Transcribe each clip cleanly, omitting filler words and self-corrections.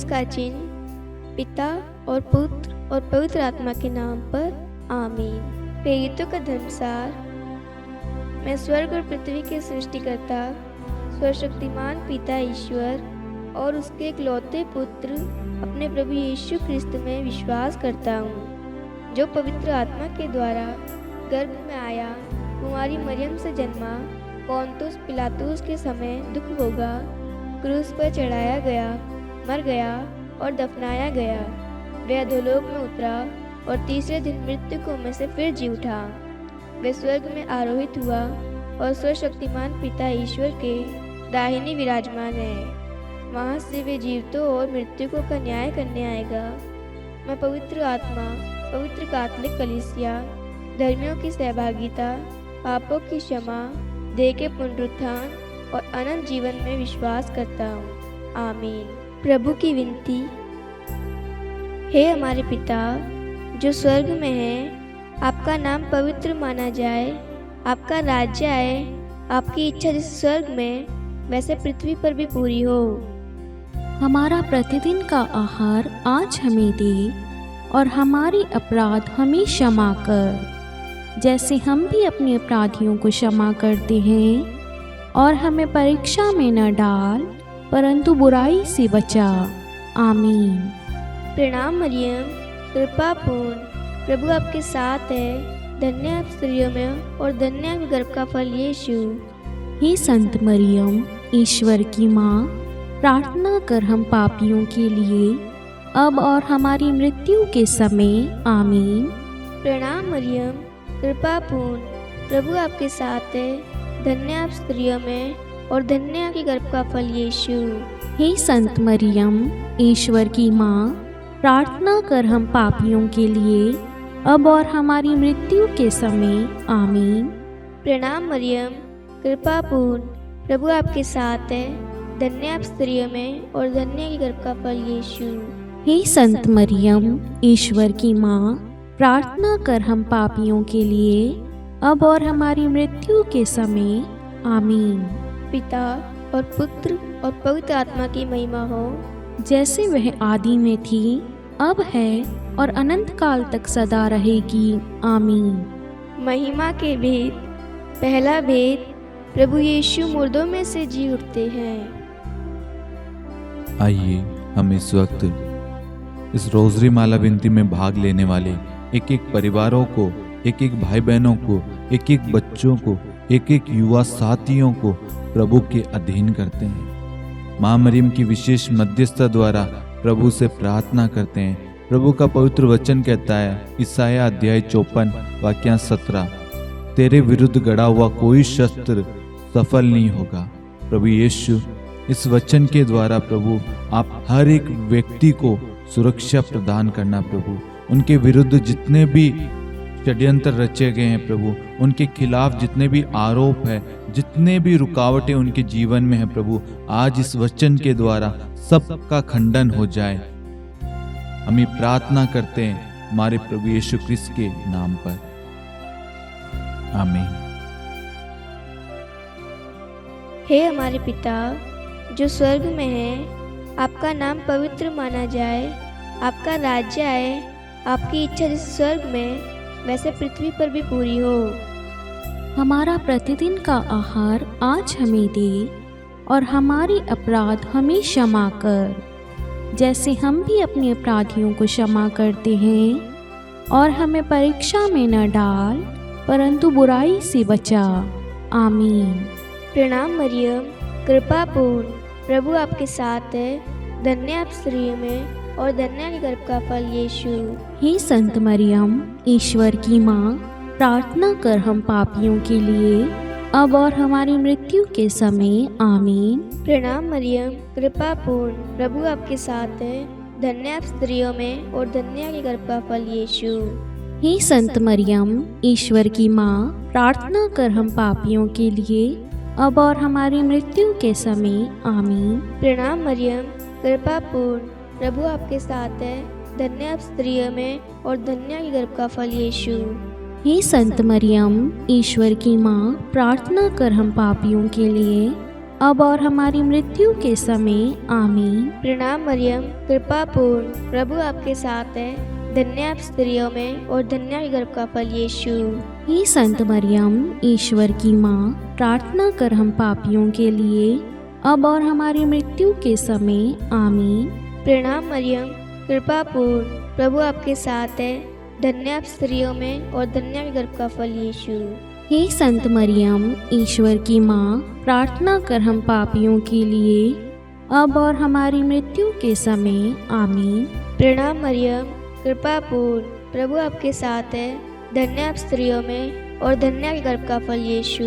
का चिन्ह पिता और पुत्र और पवित्र आत्मा के नाम पर आमीन। प्रेरितों का धर्मसार। मैं स्वर्ग और पृथ्वी के सृष्टिकर्ता सर्वशक्तिमान पिता ईश्वर और उसके इकलौते पुत्र अपने प्रभु यीशु ख्रिस्त में विश्वास करता हूँ, जो पवित्र आत्मा के द्वारा गर्भ में आया, कुमारी मरियम से जन्मा, पोंतुस पिलातुस के समय दुख भोगा, क्रूस पर चढ़ाया गया, मर गया और दफनाया गया। वह अधोलोक में उतरा और तीसरे दिन मृतकों में से फिर जी उठा। वह स्वर्ग में आरोहित हुआ और सर्वशक्तिमान पिता ईश्वर के दाहिने विराजमान है। वहाँ से वे जीवितों और मृतकों का न्याय करने आएगा। मैं पवित्र आत्मा, पवित्र कैथोलिक कलीसिया, धर्मियों की सहभागिता, पापों की क्षमा, देह के पुनरुत्थान और अनंत जीवन में विश्वास करता हूँ। आमीन। प्रभु की विनती। हे हमारे पिता जो स्वर्ग में है, आपका नाम पवित्र माना जाए, आपका राज्य आए, आपकी इच्छा जैसे स्वर्ग में वैसे पृथ्वी पर भी पूरी हो। हमारा प्रतिदिन का आहार आज हमें दे और हमारी अपराध हमें क्षमा कर, जैसे हम भी अपने अपराधियों को क्षमा करते हैं, और हमें परीक्षा में न डाल परंतु बुराई से बचा। आमीन। प्रणाम मरियम, कृपा पूर्ण, प्रभु आपके साथ है, धन्य आप स्त्रियों में और धन्य आपके गर्भ का फल यीशु। हे संत मरियम, ईश्वर की माँ, प्रार्थना कर हम पापियों के लिए अब और हमारी मृत्यु के समय। आमीन। प्रणाम मरियम, कृपा पूर्ण, प्रभु आपके साथ है, धन्य आप स्त्रियों में और धन्य आपके गर्भ का फल यीशु। हे संत मरियम, ईश्वर की माँ, प्रार्थना कर हम पापियों के लिए अब और हमारी मृत्यु के समय। आमीन। प्रणाम मरियम, कृपा पूर्ण, प्रभु आपके साथ है, धन्य आप स्त्रियों में और धन्य आपके गर्भ का फल यीशु। हे संत मरियम, ईश्वर की माँ, प्रार्थना कर हम पापियों के लिए अब और हमारी मृत्यु के समय। आमीन। पिता और पुत्र और पवित्र आत्मा की महिमा हो, जैसे वह आदि में थी, अब है और अनंत काल तक सदा रहेगी। आमीन। महिमा के भेद। पहला भेद, प्रभु यीशु मुर्दों में से जी उठते हैं। आइए हम इस वक्त इस रोजरी माला विनती में भाग लेने वाले एक एक परिवारों को, एक एक भाई बहनों को, एक एक बच्चों को, एक एक युवा साथियों को प्रभु के अधीन करते हैं। माँ मरियम की विशेष मध्यस्थता द्वारा प्रभु से प्रार्थना करते हैं। प्रभु का पवित्र वचन कहता है, ईसाया अध्याय 54 वाक्य 17, तेरे विरुद्ध गड़ा हुआ कोई शस्त्र सफल नहीं होगा। प्रभु यीशु, इस वचन के द्वारा प्रभु आप हर एक व्यक्ति को सुरक्षा प्रदान करना। प्रभु उनके विरुद्ध जितने भी षड्यंत्र रचे गए हैं प्रभु, उनके खिलाफ जितने भी आरोप है, जितने भी रुकावटें उनके जीवन में है प्रभु, आज इस वचन के द्वारा सबका खंडन हो जाए। हम ये प्रार्थना करते हैं हमारे प्रभु यीशु क्रिस्त के नाम पर। आमीन। हे हमारे पिता जो स्वर्ग में है, आपका नाम पवित्र माना जाए, आपका राज्य आए, आपकी इच्छा जैसे स्वर्ग में वैसे पृथ्वी पर भी पूरी हो। हमारा प्रतिदिन का आहार आज हमें दे और हमारी अपराध हमें क्षमा कर, जैसे हम भी अपने अपराधियों को क्षमा करते हैं, और हमें परीक्षा में न डाल परंतु बुराई से बचा। आमीन। प्रणाम मरियम, कृपा पूर्ण, प्रभु आपके साथ है, धन्य आप स्त्रियों में और धन्य आपके गर्भ का फल यीशु। हे संत मरियम, ईश्वर की माँ, प्रार्थना कर हम पापियों के लिए अब और हमारी मृत्यु के समय। आमीन। प्रणाम मरियम, कृपा पूर्ण, प्रभु आपके साथ है, धन्य आप स्त्रियों में और धन्य आपके गर्भ का फल यीशु। हे संत मरियम, ईश्वर की माँ, प्रार्थना कर हम पापियों के लिए अब और हमारी मृत्यु के समय। आमीन। प्रणाम मरियम, कृपा पूर्ण, प्रभु आपके साथ है, धन्य आप स्त्रियों में और धन्य आपके गर्भ का फल यीशु। हे संत मरियम, ईश्वर की माँ, प्रार्थना कर हम पापियों के लिए अब और हमारी मृत्यु के समय आमीन। प्रणाम मरियम, कृपा पूर्ण, प्रभु आपके साथ है, धन्य आप स्त्रियों में और धन्य है गर्भ का फल यीशु। हे संत मरियम, ईश्वर की माँ, प्रार्थना कर हम पापियों के लिए, अब और हमारी मृत्यु के समय आमीन। प्रणाम मरियम, कृपा पूर्ण, प्रभु आपके साथ है, धन्य आप स्त्रियों में और धन्य है गर्भ का फल यीशु। हे संत मरियम, ईश्वर की माँ, प्रार्थना कर हम पापियों के लिए, अब और हमारी मृत्यु के समय आमीन। प्रणाम मरियम, कृपा पूर्ण, प्रभु आपके साथ है, धन्य आप स्त्रियों में और धन्य है गर्भ का फल यीशु।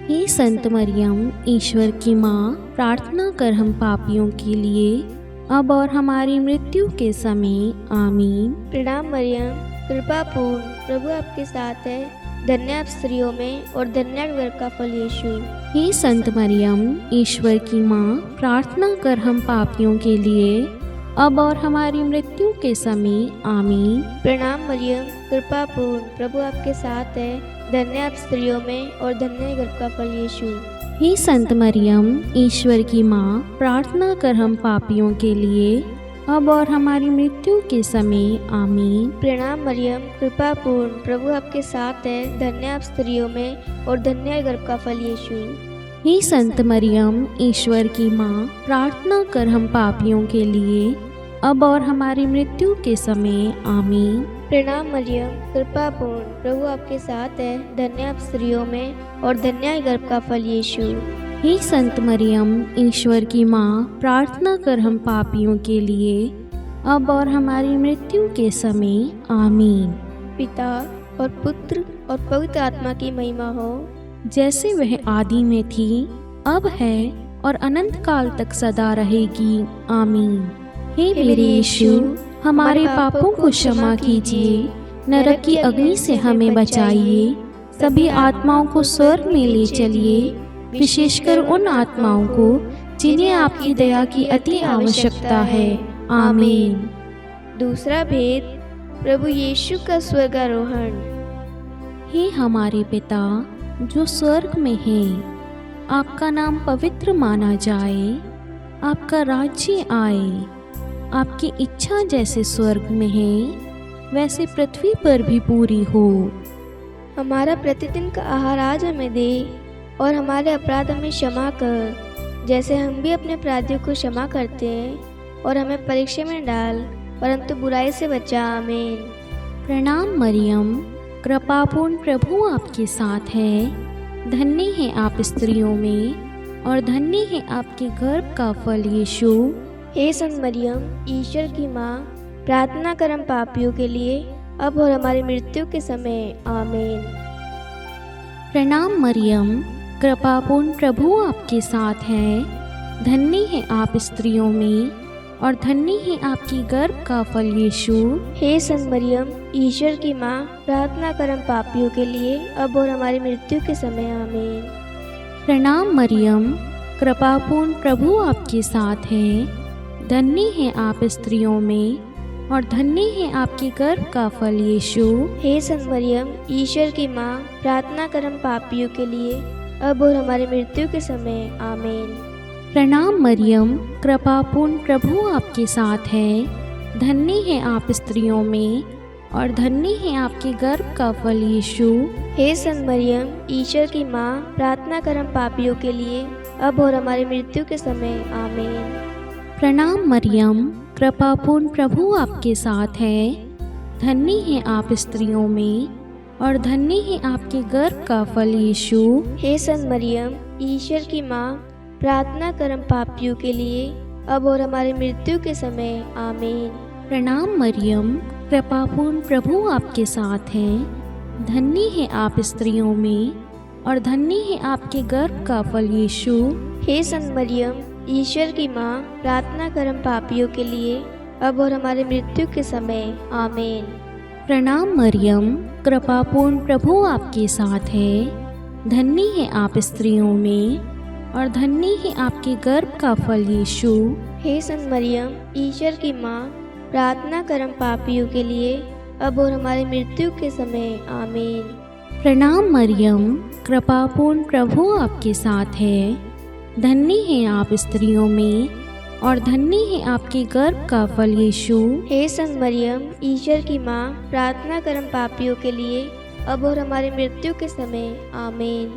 हे संत मरियम, ईश्वर की माँ, प्रार्थना कर हम पापियों के लिए, अब और हमारी मृत्यु के समय आमीन। प्रणाम मरियम, कृपा पूर्ण, प्रभु आपके साथ है, धन्य आप स्त्रियों में और धन्य है गर्भ का फल यीशु। हे संत मरियम, ईश्वर की माँ, प्रार्थना कर हम पापियों के लिए, अब और हमारी मृत्यु के समय आमीन। प्रणाम मरियम, कृपा पूर्ण, प्रभु आपके साथ है, धन्य आप स्त्रियों में और धन्य है गर्भ का फल यीशु। हे संत मरियम, ईश्वर की माँ, प्रार्थना कर हम पापियों के लिए, अब और हमारी मृत्यु के समय आमीन। प्रणाम मरियम, कृपा पूर्ण, प्रभु आपके साथ है, धन्य आप स्त्रियों में और धन्य है गर्भ का फल यीशु। हे संत मरियम, ईश्वर की माँ, प्रार्थना कर हम पापियों के लिए, अब और हमारी मृत्यु के समय आमीन। प्रणाम मरियम, कृपा पूर्ण, प्रभु आपके साथ है, धन्य आप स्त्रियों में और धन्य है गर्भ का फल यीशु। हे संत मरियम, ईश्वर की माँ, प्रार्थना कर हम पापियों के लिए, अब और हमारी मृत्यु के समय आमीन। पिता और पुत्र और पवित्र आत्मा की महिमा हो, जैसे वह आदि में थी, अब है और अनंत काल तक सदा रहेगी, आमीन। हे मेरे यीशु, हमारे पापों को क्षमा कीजिए, नरक की अग्नि से हमें बचाइए, सभी आत्माओं को स्वर्ग में ले चलिए, विशेषकर उन आत्माओं को जिन्हें आपकी दया की अति आवश्यकता है, आमीन। दूसरा भेद, प्रभु यीशु का स्वर्गारोहण। हे हमारे पिता जो स्वर्ग में है, आपका नाम पवित्र माना जाए, आपका राज्य आए, आपकी इच्छा जैसे स्वर्ग में है वैसे पृथ्वी पर भी पूरी हो। हमारा प्रतिदिन का आहार आज हमें दे और हमारे अपराध हमें क्षमा कर, जैसे हम भी अपने अपराधियों को क्षमा करते हैं, और हमें परीक्षा में न डाल परंतु बुराई से बचा, आमीन। प्रणाम मरियम, कृपापूर्ण, प्रभु आपके साथ है, धन्य है आप स्त्रियों में और धन्य है आपके गर्भ का फल यीशु। हे संत मरियम, ईश्वर की माँ, प्रार्थना कर हम पापियों के लिए, अब और हमारी मृत्यु के समय, आमीन। प्रणाम मरियम, कृपापूर्ण, प्रभु आपके साथ है, धन्य है आप स्त्रियों में और धन्य है आपकी गर्भ का फल यीशु। हे संत मरियम, ईश्वर की माँ, प्रार्थना कर हम पापियों के लिए, अब और हमारी मृत्यु के समय, आमीन। प्रणाम मरियम, कृपापूर्ण, प्रभु आपके साथ है, धन्य है आप स्त्रियों में और धन्य है आपके गर्भ का फल यीशु। हे संत मरियम, ईश्वर की माँ, प्रार्थना कर हम पापियों के लिए, अब और हमारी मृत्यु के समय, आमीन। प्रणाम मरियम, कृपापूर्ण, प्रभु आपके साथ है, धन्य है आप स्त्रियों में और धन्य है आपके गर्भ का फल यीशु। हे संत मरियम, ईश्वर की माँ, प्रार्थना कर हम पापियों के लिए, अब और हमारी मृत्यु के समय, आमीन। प्रणाम मरियम, कृपापूर्ण, प्रभु आपके साथ है, धन्य है आप स्त्रियों में और धन्य है आपके गर्भ का फल यीशु। हे संत मरियम, ईश्वर की माँ, प्रार्थना कर हम पापियों के लिए, अब और हमारी मृत्यु के समय, आमीन। प्रणाम मरियम, कृपापूर्ण, प्रभु आपके साथ है, धन्य है आप स्त्रियों में और धन्य है आपके गर्भ का फल यीशु। हे संत मरियम, ईश्वर की माँ, प्रार्थना कर हम पापियों के लिए, अब और हमारे मृत्यु के समय, आमीन। प्रणाम मरियम, कृपापूर्ण, प्रभु आपके साथ है, धन्य है आप स्त्रियों में और धन्य है आपके गर्भ का फल यीशु। हे संत मरियम, ईश्वर की माँ, प्रार्थना कर हम पापियों के लिए, अब और हमारी मृत्यु के समय, आमीन। प्रणाम मरियम, कृपापूर्ण, प्रभु आपके साथ है, धन्य हैं आप स्त्रियों में और धन्य है आपके गर्भ का फल यीशु। हे संत मरियम, ईश्वर की माँ, प्रार्थना कर हम पापियों के लिए, अब और हमारी मृत्यु के समय, आमीन।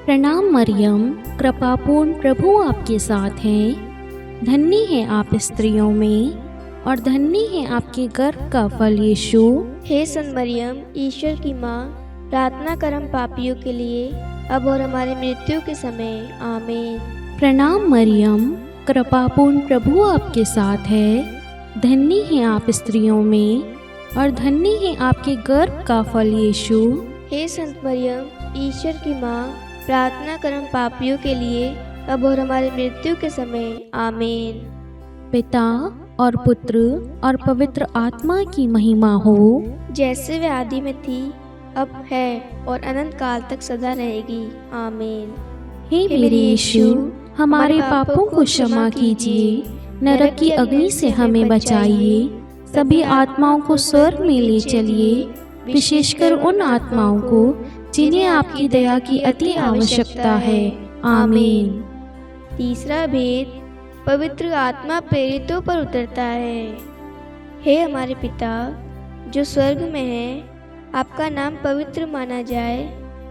प्रणाम मरियम, कृपापूर्ण प्रभु आपके साथ हैं। धन्य है आप स्त्रियों में और धन्य है आपके गर्भ का फल यीशु। हे संत मरियम, ईश्वर की माँ, प्रार्थना कर हम पापियों के लिए, अब और हमारी मृत्यु के समय, आमीन। प्रणाम मरियम, कृपापूर्ण प्रभु आपके साथ है। धन्य है आप स्त्रियों में और धन्य है आपके गर्भ का फल यीशु। हे संत मरियम, ईश्वर की माँ, प्रार्थना कर हम पापियों के लिए, अब और हमारी मृत्यु के समय, आमीन। पिता और पुत्र और पवित्र आत्मा की महिमा हो, जैसे वे आदि में थी, अब है और अनंत काल तक सदा रहेगी, आमीन। हे मेरे यीशु, हमारे पापों को क्षमा कीजिए, नरक की अग्नि से हमें बचाइए, सभी आत्माओं को स्वर्ग में ले चलिए, विशेषकर उन आत्माओं को जिन्हें आपकी दया की अति आवश्यकता है, आमीन। तीसरा भेद, पवित्र आत्मा प्रेरितों पर उतरता है। हे हमारे पिता जो स्वर्ग में है, आपका नाम पवित्र माना जाए,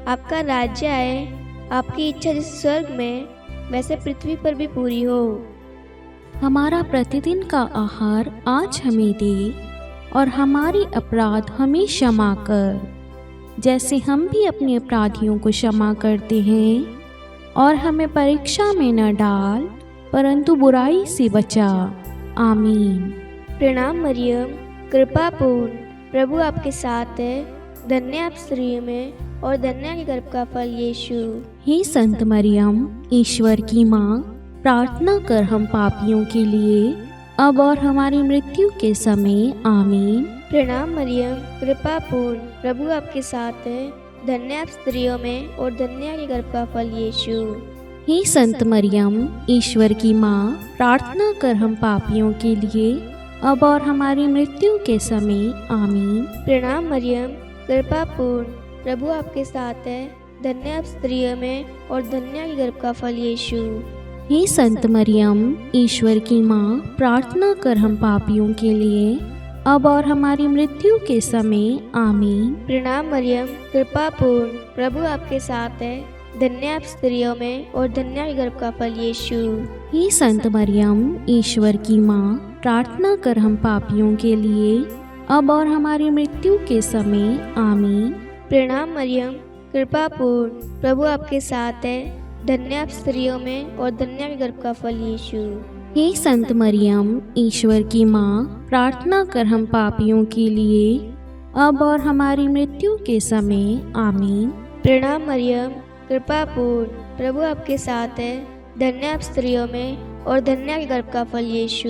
आपका राज्य आए, आपकी इच्छा जैसे स्वर्ग में वैसे पृथ्वी पर भी पूरी हो। हमारा प्रतिदिन का आहार आज हमें दे और हमारे अपराध हमें क्षमा कर, जैसे हम भी अपने अपराधियों को क्षमा करते हैं, और हमें परीक्षा में न डाल परंतु बुराई से बचा, आमीन। प्रणाम मरियम, कृपापूर्ण प्रभु आपके साथ है, धन्य आप स्त्रियों में और धन्य के गर्भ का फल यीशु। हे संत मरियम, ईश्वर की माँ, प्रार्थना कर हम पापियों के लिए, अब और हमारी मृत्यु के समय, आमीन। प्रणाम मरियम, कृपापूर्ण प्रभु आपके साथ है, धन्य आप स्त्रियों में और धन्य के गर्भ का फल यीशु। हे संत मरियम, ईश्वर की माँ, प्रार्थना कर हम पापियों के लिए, अब और हमारी मृत्यु के समय, आमीन। प्रणाम मरियम, कृपापूर्ण प्रभु आपके साथ है, धन्य आप स्त्रियों में और धन्य के गर्भ का फल यीशु। हे संत मरियम, ईश्वर की माँ, प्रार्थना कर हम पापियों के लिए, अब और हमारी मृत्यु के समय, आमीन। प्रणाम मरियम, कृपापूर्ण प्रभु आपके साथ है, धन्य आप स्त्रियों में और धन्य के गर्भ का फल यीशु। हे संत मरियम, ईश्वर की माँ, प्रार्थना कर हम पापियों के लिए, अब और हमारी मृत्यु के समय, आमीन। प्रणाम मरियम, कृपापूर्ण प्रभु आपके साथ है, धन्य आप स्त्रियों में और धन्य के गर्भ का फल यीशु। हे संत मरियम, ईश्वर की माँ, प्रार्थना कर हम पापियों के लिए, अब और हमारी मृत्यु के समय, आमीन। प्रणाम मरियम, कृपापूर्ण प्रभु आपके साथ है, धन्य आप स्त्रियों में और धन्य के गर्भ का फल यीशु।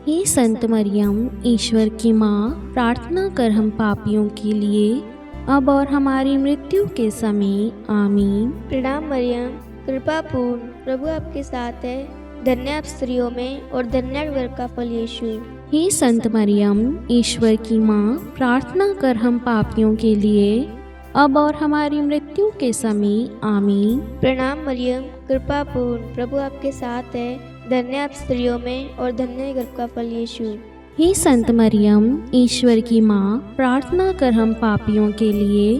हे संत मरियम, ईश्वर की माँ, प्रार्थना कर हम पापियों के लिए, अब और हमारी मृत्यु के समय, आमीन। प्रणाम मरियम, कृपापूर्ण प्रभु आपके साथ है, धन्य आप स्त्रियों में और धन्य के गर्भ का फल यीशु। हे संत मरियम, ईश्वर की माँ, प्रार्थना कर हम पापियों के लिए, अब और हमारी मृत्यु के समय, आमीन। प्रणाम मरियम, कृपापूर्ण प्रभु आपके साथ है, धन्य आप स्त्रियों में और धन्य के गर्भ का फल यीशु। हे संत मरियम, ईश्वर की माँ, प्रार्थना कर हम पापियों के लिए,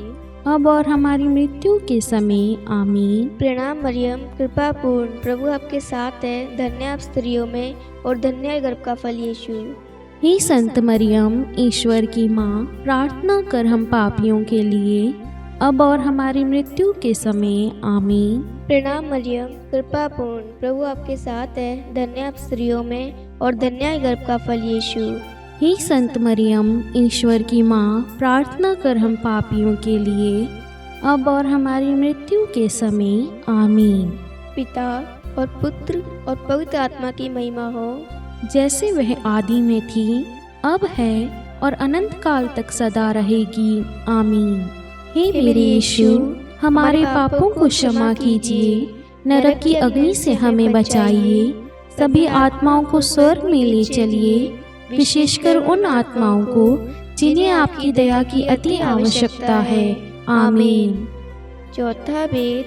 अब और हमारी मृत्यु के समय, आमीन। प्रणाम मरियम, कृपापूर्ण प्रभु आपके साथ है, धन्य आप स्त्रियों में और धन्य के गर्भ का फल यीशु। हे संत मरियम, ईश्वर की माँ, प्रार्थना कर हम पापियों के लिए, अब और हमारी मृत्यु के समय, आमीन। प्रणाम मरियम, कृपापूर्ण प्रभु आपके साथ है, धन्य आप स्त्रियों में और धन्य के गर्भ का फल यीशु। हे संत मरियम, ईश्वर की माँ, प्रार्थना कर हम पापियों के लिए, अब और हमारी मृत्यु के समय, आमीन। पिता और पुत्र और पवित्र आत्मा की महिमा हो, जैसे वह आदि में थी, अब है और अनंत काल तक सदा रहेगी, आमीन। हे मेरे यीशु, हमारे पापों को क्षमा कीजिए, नरक की अग्नि से हमें बचाइए, सभी आत्माओं को स्वर्ग में ले चलिए, विशेषकर उन आत्माओं को जिन्हें आपकी दया की अति आवश्यकता है, आमीन। चौथा भेद,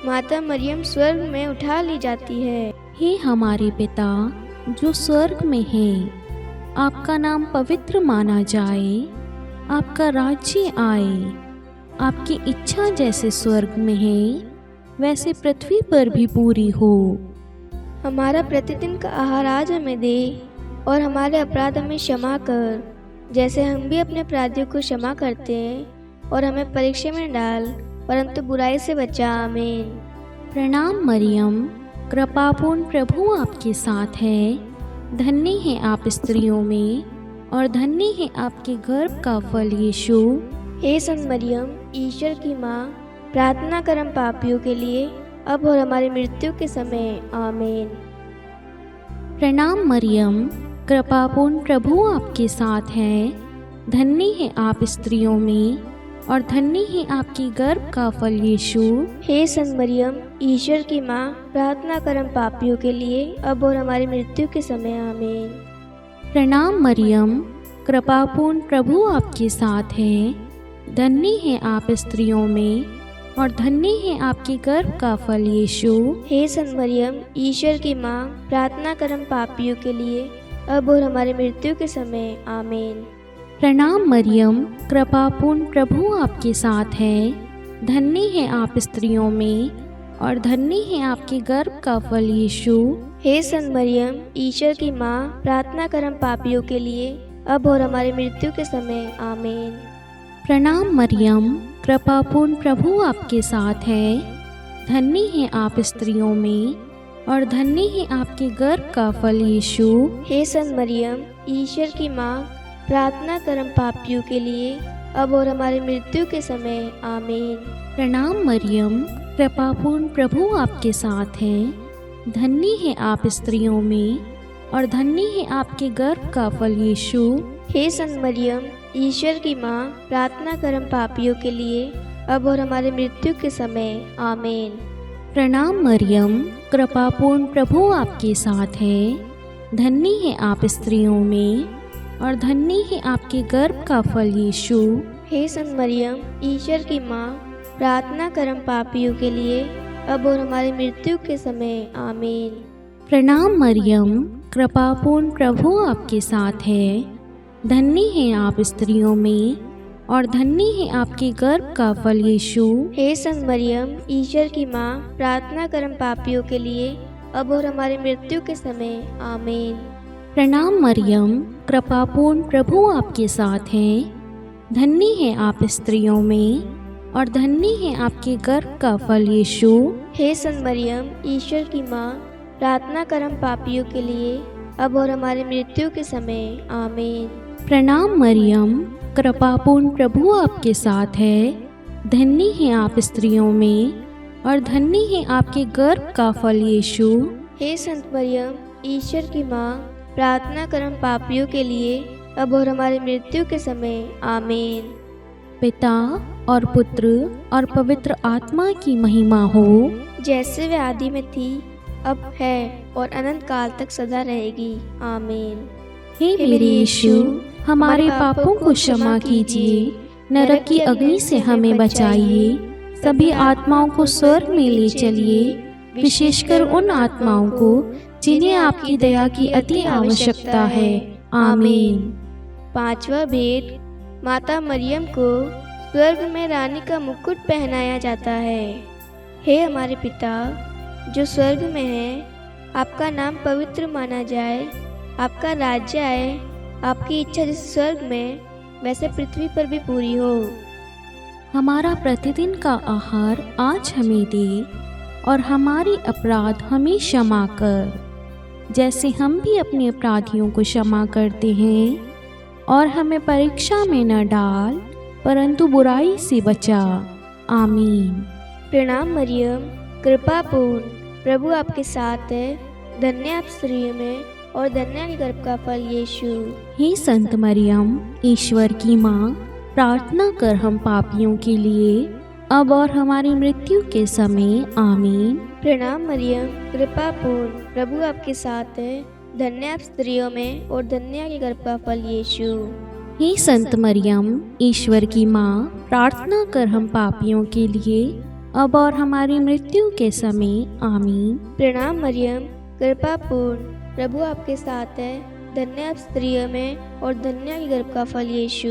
माता मरियम स्वर्ग में उठा ली जाती है। हे हमारे पिता जो स्वर्ग में है, आपका नाम पवित्र माना जाए, आपका राज्य आए, आपकी इच्छा जैसे स्वर्ग में है वैसे पृथ्वी पर भी पूरी हो। हमारा प्रतिदिन का आहार आज हमें दे, और हमारे अपराध हमें क्षमा कर, जैसे हम भी अपने अपराधियों को क्षमा करते हैं, और हमें परीक्षा में डाल, परंतु बुराई से बचा। आमीन। प्रणाम मरियम, कृपापूर्ण प्रभु आपके साथ है, धन्य है आप स्त्रियों में और धन्य है आपके गर्भ का फल यीशु। हे संत मरियम, ईश्वर की माँ, प्रार्थना कर हम पापियों के लिए, अब और हमारी मृत्यु के समय। आमीन। प्रणाम मरियम, कृपापूर्ण प्रभु आपके साथ है, धन्य है आप स्त्रियों में और धन्य है आपकी गर्भ का फल यीशु। हे संत मरियम, ईश्वर की माँ, प्रार्थना कर हम पापियों के लिए, अब और हमारी मृत्यु के समय। आमीन। प्रणाम मरियम, कृपापूर्ण प्रभु आपके साथ है, धन्य है आप स्त्रियों में और धन्य है आपके गर्भ का फल यीशु। हे संत मरियम, ईश्वर की माँ, प्रार्थना कर हम पापियों के लिए, अब और हमारी मृत्यु के समय। आमीन। प्रणाम मरियम, कृपापूर्ण प्रभु आपके साथ है, धन्य है आप स्त्रियों में और धन्य है आपके गर्भ का फल यीशु। हे संत मरियम, ईश्वर की माँ, प्रार्थना कर हम पापियों के लिए, अब और हमारी मृत्यु के समय। आमीन। प्रणाम मरियम, कृपापूर्ण प्रभु आपके साथ है, धन्य है आप स्त्रियों में और धन्य है आपके गर्भ का फल यीशु। हे संत मरियम, ईश्वर की माँ, प्रार्थना कर हम पापियों के लिए, अब और हमारी मृत्यु के समय। आमीन। प्रणाम मरियम, कृपापूर्ण प्रभु आपके साथ है, धन्य है आप स्त्रियों में और धन्य है आपके गर्भ का फल यीशु। हे संत मरियम, ईश्वर की माँ, प्रार्थना कर हम पापियों के लिए, अब और हमारे मृत्यु के समय। आमीन। प्रणाम मरियम, कृपापूर्ण प्रभु आपके साथ है, धन्य है आप स्त्रियों में और धन्य है आपके गर्भ का फल यीशु। हे संत मरियम, ईश्वर की माँ, प्रार्थना कर हम पापियों के लिए, अब और हमारी मृत्यु के समय। आमीन। प्रणाम मरियम, कृपापूर्ण प्रभु आपके साथ है, धन्य है आप स्त्रियों में और धन्य है आपके गर्भ का फल यीशु। हे संत मरियम, ईश्वर की माँ, प्रार्थना कर हम पापियों के लिए, अब और हमारी मृत्यु के समय। आमीन। प्रणाम मरियम, कृपापूर्ण प्रभु आपके साथ है, धन्य है आप स्त्रियों में और धन्य है आपके गर्भ का फल यीशु। हे संत मरियम, ईश्वर की माँ, प्रार्थना कर हम पापियों के लिए, अब और हमारी मृत्यु के समय। आमीन। प्रणाम मरियम, कृपापूर्ण प्रभु आपके साथ है, धन्य है आप स्त्रियों में और धन्य है आपके गर्भ का फल यीशु। हे संत मरियम, ईश्वर की माँ, प्रार्थना कर हम पापियों के लिए, अब और हमारी मृत्यु के समय। आमीन। पिता और पुत्र और पवित्र आत्मा की महिमा हो, जैसे वे आदि में थी, अब है और अनंत काल तक सदा रहेगी। आमीन। हे मेरे यीशु, हमारे पापों को क्षमा कीजिए, नरक की अग्नि से हमें बचाइए, सभी आत्माओं को स्वर्ग में ले चलिए, विशेषकर उन आत्माओं को जिन्हें आपकी दया की अति आवश्यकता है। आमीन। पांचवा भेद, माता मरियम को स्वर्ग में रानी का मुकुट पहनाया जाता है। हे हमारे पिता जो स्वर्ग में है, आपका नाम पवित्र माना जाए, आपका राज्य आए, आपकी इच्छा जैसे स्वर्ग में वैसे पृथ्वी पर भी पूरी हो। हमारा प्रतिदिन का आहार आज हमें दे और हमारे अपराध हमें क्षमा कर, जैसे हम भी अपने अपराधियों को क्षमा करते हैं, और हमें परीक्षा में न डाल परंतु बुराई से बचा। आमीन। प्रणाम मरियम, कृपापूर्ण प्रभु आपके साथ है, धन्य आप स्त्रियों में और धन्य गर्भ का फल यीशु। हे संत मरियम, ईश्वर की माँ, प्रार्थना कर हम पापियों के लिए, अब और हमारी मृत्यु के समय। आमीन। प्रणाम मरियम, कृपापूर्ण प्रभु आपके साथ है, धन्य आप स्त्रियों में और धन्य के गर्भ का फल यीशु। हे संत मरियम, ईश्वर की माँ, प्रार्थना कर हम पापियों के लिए, अब और हमारी मृत्यु के समय आमीन। प्रणाम मरियम, कृपा पूर्ण, प्रभु आपके साथ है। धन्य आप स्त्रियों में और धन्य है गर्भ का फल यीशु।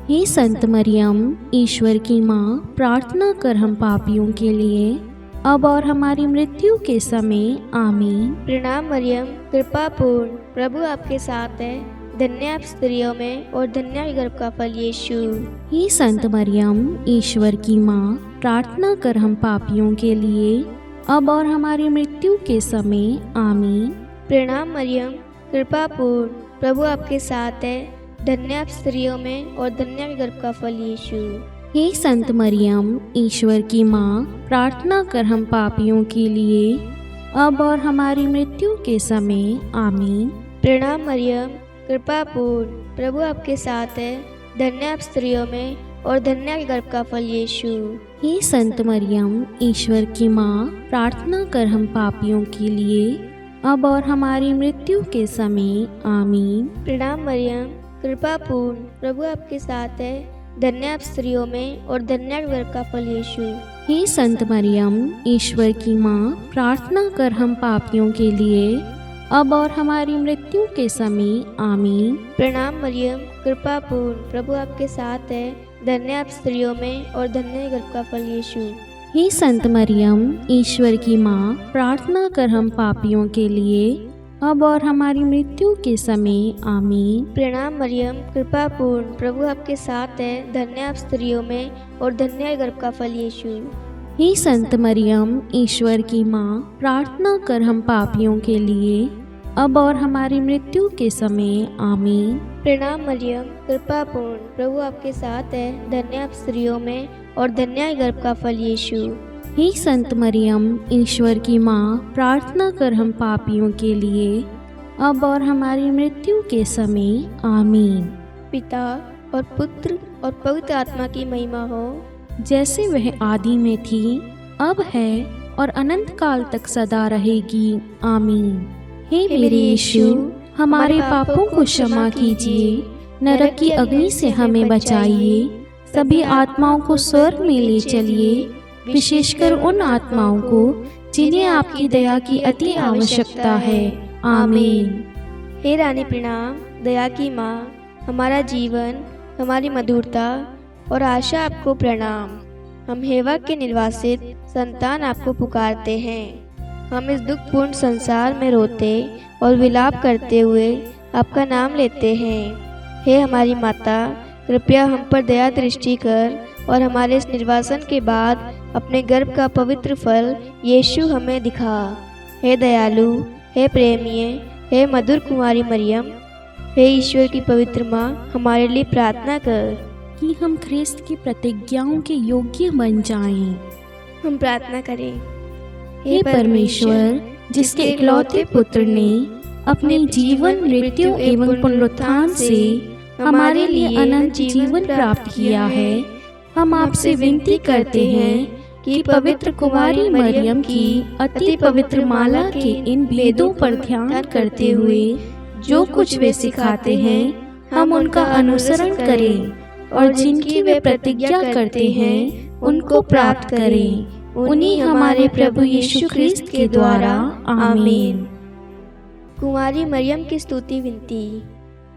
हे संत मरियम, ईश्वर की माँ, प्रार्थना कर हम पापियों के लिए, अब और हमारी मृत्यु के समय आमीन। प्रणाम मरियम, कृपा पूर्ण, प्रभु आपके साथ है। धन्य आप स्त्रियों में और धन्य है गर्भ का फल यीशु। हे संत मरियम, ईश्वर की माँ, प्रार्थना कर हम पापियों के लिए, अब और हमारी मृत्यु के समय आमीन। प्रणाम मरियम, कृपा पूर्ण, प्रभु आपके साथ है। धन्य आप स्त्रियों में और धन्य है गर्भ का फल यीशु। हे संत मरियम, ईश्वर की माँ, प्रार्थना कर हम पापियों के लिए, अब और हमारी मृत्यु के समय आमीन। प्रणाम मरियम, कृपा पूर्ण, प्रभु आपके साथ है। धन्य आप स्त्रियों में और धन्य है गर्भ का फल यीशु। हे संत मरियम, ईश्वर की माँ, प्रार्थना कर हम पापियों के लिए, अब और हमारी मृत्यु के समय आमीन। प्रणाम मरियम, कृपा पूर्ण, प्रभु आपके साथ है। धन्य आप स्त्रियों में और धन्य है गर्भ का फल यीशु। हे संत मरियम, ईश्वर की माँ, प्रार्थना कर हम पापियों के लिए, अब और हमारी मृत्यु के समय आमीन। प्रणाम मरियम, कृपा पूर्ण, प्रभु आपके साथ है। धन्य आप स्त्रियों में और धन्य है गर्भ का फल यीशु। हे संत मरियम, ईश्वर की माँ, प्रार्थना कर हम पापियों के लिए, अब और हमारी मृत्यु के समय आमीन। प्रणाम मरियम, कृपा पूर्ण, प्रभु आपके साथ है। धन्य आप स्त्रियों में और धन्य है गर्भ का फल यीशु। हे संत मरियम, ईश्वर की माँ, प्रार्थना कर हम पापियों के लिए, अब और हमारी मृत्यु के समय आमीन। प्रणाम मरियम, कृपा पूर्ण, प्रभु आपके साथ है। धन्य आप स्त्रियों में और धन्य है गर्भ का फल यीशु। हे संत मरियम, ईश्वर की माँ, प्रार्थना कर हम पापियों के लिए, अब और हमारी मृत्यु के समय आमीन। पिता और पुत्र और पवित्र आत्मा की महिमा हो, जैसे वह आदि में थी, अब है और अनंत काल तक सदा रहेगी, आमीन। हे मेरे यीशु, हमारे पापों को क्षमा कीजिए, नरक की अग्नि से हमें बचाइए, सभी आत्माओं को स्वर्ग में ले चलिए, विशेषकर उन आत्माओं को जिन्हें आपकी दया की अति आवश्यकता है, आमीन। हे रानी प्रणाम, दया की माँ, हमारा जीवन, हमारी मधुरता और आशा आपको प्रणाम। हम हेवा के निर्वासित संतान आपको पुकारते हैं। हम इस दुखपूर्ण संसार में रोते और विलाप करते हुए आपका नाम लेते हैं। हे हमारी माता, कृपया हम पर दया दृष्टि कर और हमारे इस निर्वासन के बाद अपने गर्भ का पवित्र फल यीशु हमें दिखा। हे दयालु, हे प्रेमीय, हे मधुर कुमारी मरियम, हे ईश्वर की पवित्र माँ, हमारे लिए प्रार्थना कर कि हम ख्रिस्त की प्रतिज्ञाओं के योग्य बन जाएं। हम प्रार्थना करें। हे परमेश्वर, जिसके इकलौते पुत्र ने अपने जीवन, मृत्यु एवं पुनरुत्थान से हमारे लिए अनंत जीवन प्राप्त किया है, हम आपसे विनती करते हैं कि पवित्र कुमारी मरियम की अति पवित्र माला के इन भेदों पर ध्यान करते हुए जो कुछ वे सिखाते हैं, हम उनका अनुसरण करें और जिनकी वे प्रतिज्ञा करते हैं उनको प्राप्त करें। उन्हीं हमारे प्रभु यीशु ख्रिस्त के द्वारा, आमीन। कुमारी मरियम की स्तुति विनती।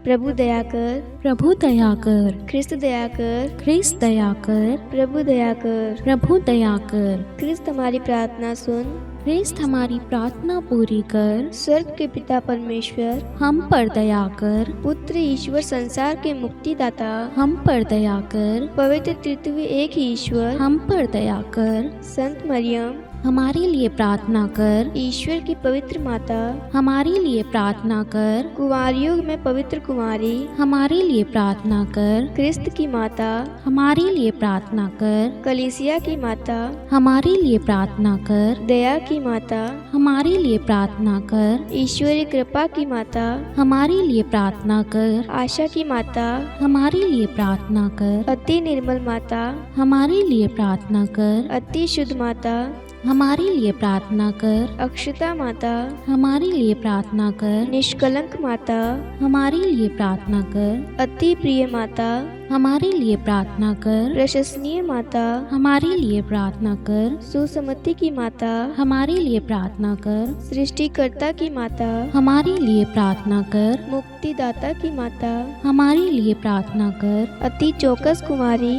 प्रभु दया कर, प्रभु दया कर, ख्रिस्त दया कर, ख्रिस्त दया कर, प्रभु दया कर, प्रभु दया कर। ख्रिस्त हमारी प्रार्थना सुन, ख्रिस्त हमारी प्रार्थना पूरी कर। स्वर्ग के पिता परमेश्वर, हम पर दया कर। पुत्र ईश्वर संसार के मुक्तिदाता, हम पर दया कर। पवित्र तृतीय एक ही ईश्वर, हम पर दया कर। संत मरियम, हमारे लिए प्रार्थना कर। ईश्वर की पवित्र माता, हमारे लिए प्रार्थना कर। कुंवारियों में पवित्र कुमारी, हमारे लिए प्रार्थना कर। ख्रिस्त की माता, हमारे लिए प्रार्थना कर। कलीसिया की माता, हमारे लिए प्रार्थना कर। दया की माता, हमारे लिए प्रार्थना कर। ईश्वरीय कृपा की माता, हमारे लिए प्रार्थना कर। आशा की माता, हमारे लिए प्रार्थना कर। अति निर्मल माता, हमारे लिए प्रार्थना कर। अति शुद्ध माता, हमारे लिए प्रार्थना कर। अक्षता माता, हमारे लिए प्रार्थना कर। निष्कलंक माता, हमारे लिए प्रार्थना कर। अति प्रिय माता, हमारे लिए प्रार्थना कर। प्रशंसनीय माता, हमारे लिए प्रार्थना कर। सुसमति की माता, हमारे लिए प्रार्थना कर। सृष्टिकर्ता की माता, हमारे लिए प्रार्थना कर। मुक्तिदाता की माता, हमारे लिए प्रार्थना कर। अति चौकस कुमारी,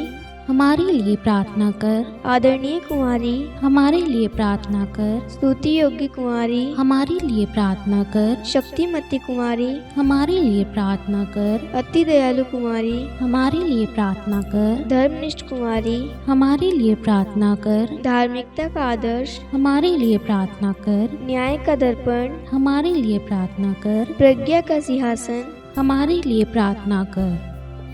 हमारे लिए प्रार्थना कर। आदरणीय कुमारी, हमारे लिए प्रार्थना कर। स्तुति योग्य कुमारी, हमारे लिए प्रार्थना कर। शक्तिमती कुमारी, हमारे लिए प्रार्थना कर। अति दयालु कुमारी, हमारे लिए प्रार्थना कर। धर्मनिष्ठ कुमारी, हमारे लिए प्रार्थना कर। धार्मिकता का आदर्श, हमारे लिए प्रार्थना कर। न्याय का दर्पण, हमारे लिए प्रार्थना कर। प्रज्ञा का सिंहासन, हमारे लिए प्रार्थना कर।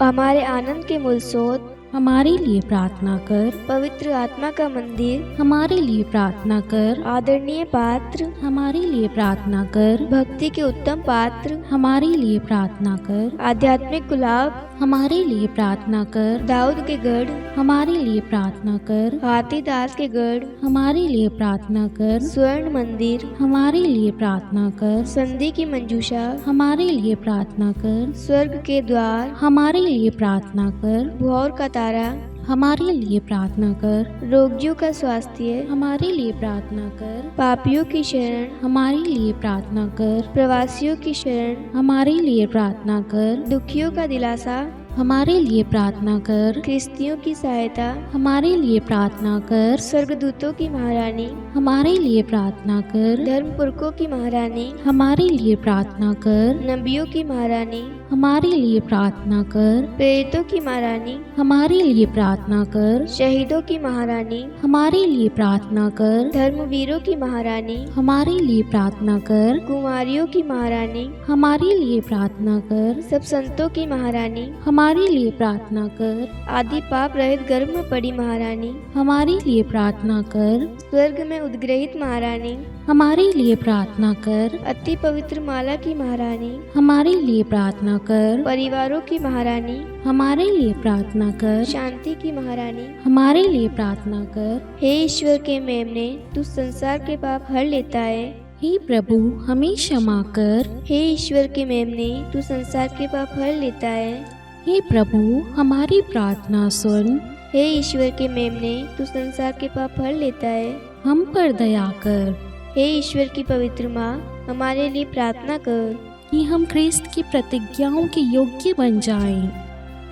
हमारे आनंद के मूल स्रोत, हमारे लिए प्रार्थना कर। पवित्र आत्मा का मंदिर, हमारे लिए प्रार्थना कर। आदरणीय पात्र, हमारे लिए प्रार्थना कर। भक्ति के उत्तम पात्र, हमारे लिए प्रार्थना कर। आध्यात्मिक गुलाब, हमारे लिए प्रार्थना कर। दाऊद के गढ़, हमारे लिए प्रार्थना कर। हाथीदास के गढ़, हमारे लिए प्रार्थना कर। स्वर्ण मंदिर, हमारे लिए प्रार्थना कर। संधि की मंजूषा, हमारे लिए प्रार्थना कर। स्वर्ग के द्वार, हमारे लिए प्रार्थना कर। भौर का तारा, हमारे लिए प्रार्थना कर। रोगियों का स्वास्थ्य, हमारे लिए प्रार्थना कर। पापियों की शरण, हमारे लिए प्रार्थना कर। प्रवासियों की शरण, हमारे लिए प्रार्थना कर। दुखियों का दिलासा, हमारे लिए प्रार्थना कर। ख्रिस्तियों की सहायता, हमारे लिए प्रार्थना कर। स्वर्गदूतों की महारानी, हमारे लिए प्रार्थना कर। धर्मपुरखों की महारानी, हमारे लिए प्रार्थना कर। नबियों की महारानी, हमारे लिए प्रार्थना कर। प्रेरितों की महारानी, हमारे लिए प्रार्थना कर। शहीदों की महारानी, हमारे लिए प्रार्थना कर। धर्मवीरों की महारानी, हमारे लिए प्रार्थना कर। कुमारियों की महारानी, हमारे लिए प्रार्थना कर। सब संतों की महारानी, हमारे लिए प्रार्थना कर। आदि पाप रहित गर्भ में पड़ी महारानी, हमारे लिए प्रार्थना कर। स्वर्ग में उद्ग्रहित महारानी, हमारे लिए प्रार्थना कर। अति पवित्र माला की महारानी, हमारे लिए प्रार्थना कर। परिवारों की महारानी, हमारे लिए प्रार्थना कर। शांति की महारानी, हमारे लिए प्रार्थना कर। हे ईश्वर के मेमने, तू संसार के पाप हर लेता है। हे प्रभु हमें क्षमा कर। हे ईश्वर के मेमने, तू संसार के पाप हर लेता है। हे प्रभु हमारी प्रार्थना सुन। हे ईश्वर के मेमने, तू संसार के पाप हर लेता है। हम पर दया कर। हे ईश्वर की पवित्र माँ, हमारे लिए प्रार्थना कर कि हम ख्रिस्त की प्रतिज्ञाओं के योग्य बन जाएं।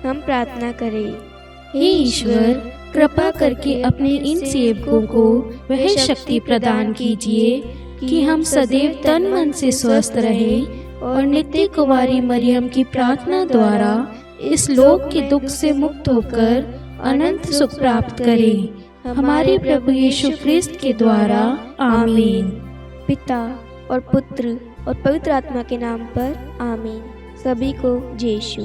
हम प्रार्थना करें। हे ईश्वर कृपा करके अपने इन सेवकों को वह शक्ति प्रदान कीजिए कि हम सदैव तन मन से स्वस्थ रहें और नित्य कुमारी मरियम की प्रार्थना द्वारा इस लोक के दुख से मुक्त होकर अनंत सुख प्राप्त करें। हमारे प्रभु यीशु ख्रिस्त के द्वारा आमीन। पिता और पुत्र और पवित्र आत्मा के नाम पर आमीन। सभी को जय यीशु।